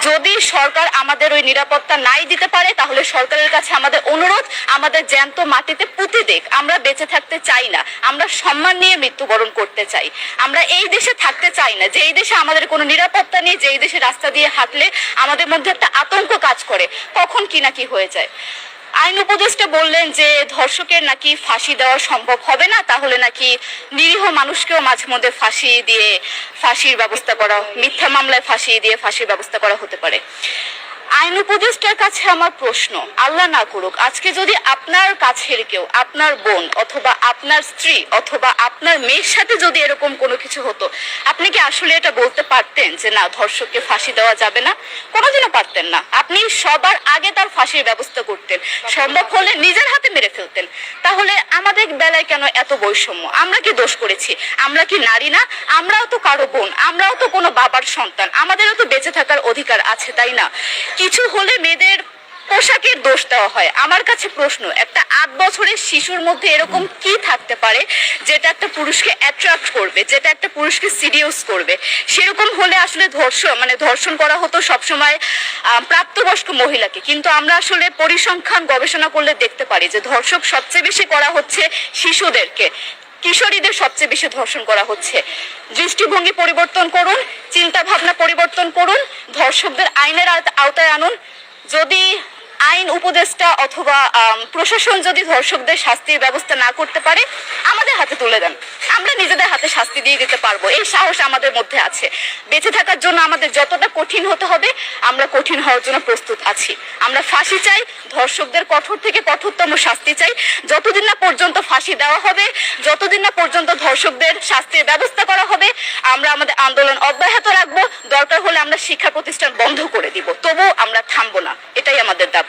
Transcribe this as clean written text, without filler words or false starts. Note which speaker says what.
Speaker 1: যদি সরকার আমাদের ওই নিরাপত্তা নাই দিতে পারে তাহলে সরকারের কাছে আমাদের অনুরোধ, আমাদের জ্যান্ত মাটিতে পুঁতে দিক। আমরা বেঁচে থাকতে চাই না, আমরা সম্মান নিয়ে মৃত্যুবরণ করতে চাই। আমরা এই দেশে থাকতে চাই না যে এই দেশে আমাদের কোনো নিরাপত্তা নেই, যে এই দেশে রাস্তা দিয়ে হাঁটলে আমাদের মধ্যে একটা আতঙ্ক কাজ করে, কখন কি না কি হয়ে যায়। আইন উপদেষ্টা বললেন যে ধর্ষকের নাকি ফাঁসি দেওয়া সম্ভব হবে না, তাহলে নাকি নিরীহ মানুষকেও মাঝে মধ্যে ফাঁসি দিয়ে ফাঁসির ব্যবস্থা করা, মিথ্যা মামলায় ফাঁসি দিয়ে ফাঁসির ব্যবস্থা করা হতে পারে। আইন উপদেষ্টার কাছে আমার প্রশ্ন, আল্লাহ না করুক আজকে যদি আপনার কাছের কেউ, আপনার বোন অথবা আপনার স্ত্রী অথবা আপনার মেয়ের সাথে যদি এরকম কোনো কিছু হতো, আপনি কি আসলে এটা বলতে পারতেন যে না ধর্ষককে ফাঁসি দেওয়া যাবে না? কোনোদিনও পারতেন না। আপনি সবার আগে তার ফাঁসির ব্যবস্থা করতেন, সম্ভব হলে নিজের হাতে মেরে ফেলতেন। তাহলে আমাদের বেলায় কেন এত বৈষম্য? আমরা কি দোষ করেছি? আমরা কি নারী না? আমরাও তো কারো বোন, আমরাও তো কোনো বাবার সন্তান, আমাদেরও তো বেঁচে থাকার অধিকার আছে, তাই না? কিছু হলে মেয়েদের পোশাকের দোষ দেওয়া হয়। আমার কাছে প্রশ্ন, একটা 8 বছরের শিশুর মধ্যে এরকম কি থাকতে পারে যেটা একটা পুরুষকে অ্যাট্রাক্ট করবে, যেটা একটা পুরুষকে সিডিউস করবে? সেরকম হলে আসলে ধর্ষণ করা হতো সবসময় প্রাপ্তবয়স্ক মহিলাকে, কিন্তু আমরা আসলে পরিসংখ্যান গবেষণা করলে দেখতে পারি যে ধর্ষক সবচেয়ে বেশি করা হচ্ছে শিশুদেরকে, কিশোরীদের সবচেয়ে বেশি ধর্ষণ করা হচ্ছে। দৃষ্টিভঙ্গি পরিবর্তন করুন, চিন্তা ভাবনা পরিবর্তন করুন, ধর্ষকদের আইনের আওতায় আনুন। যদি আইন উপদেষ্টা অথবা প্রশাসন যদি ধর্ষকদের শাস্তির ব্যবস্থা না করতে পারে, আমাদের হাতে তুলে দেন, আমরা নিজেদের হাতে শাস্তি দিয়ে দিতে পারবো। এই সাহস আমাদের মধ্যে আছে। বেঁচে থাকার জন্য আমাদের যতটা কঠিন হতে হবে আমরা কঠিন হওয়ার জন্য প্রস্তুত আছি। আমরা ফাঁসি চাই, ধর্ষকদের কঠোর থেকে কঠোরতম শাস্তি চাই। যতদিন না পর্যন্ত ফাঁসি দেওয়া হবে, যতদিন না পর্যন্ত ধর্ষকদের শাস্তির ব্যবস্থা করা হবে, আমরা আমাদের আন্দোলন অব্যাহত রাখবো। দরকার হলে আমরা শিক্ষা প্রতিষ্ঠান বন্ধ করে দিব, তবুও আমরা থামবো না। এটাই আমাদের দাবি।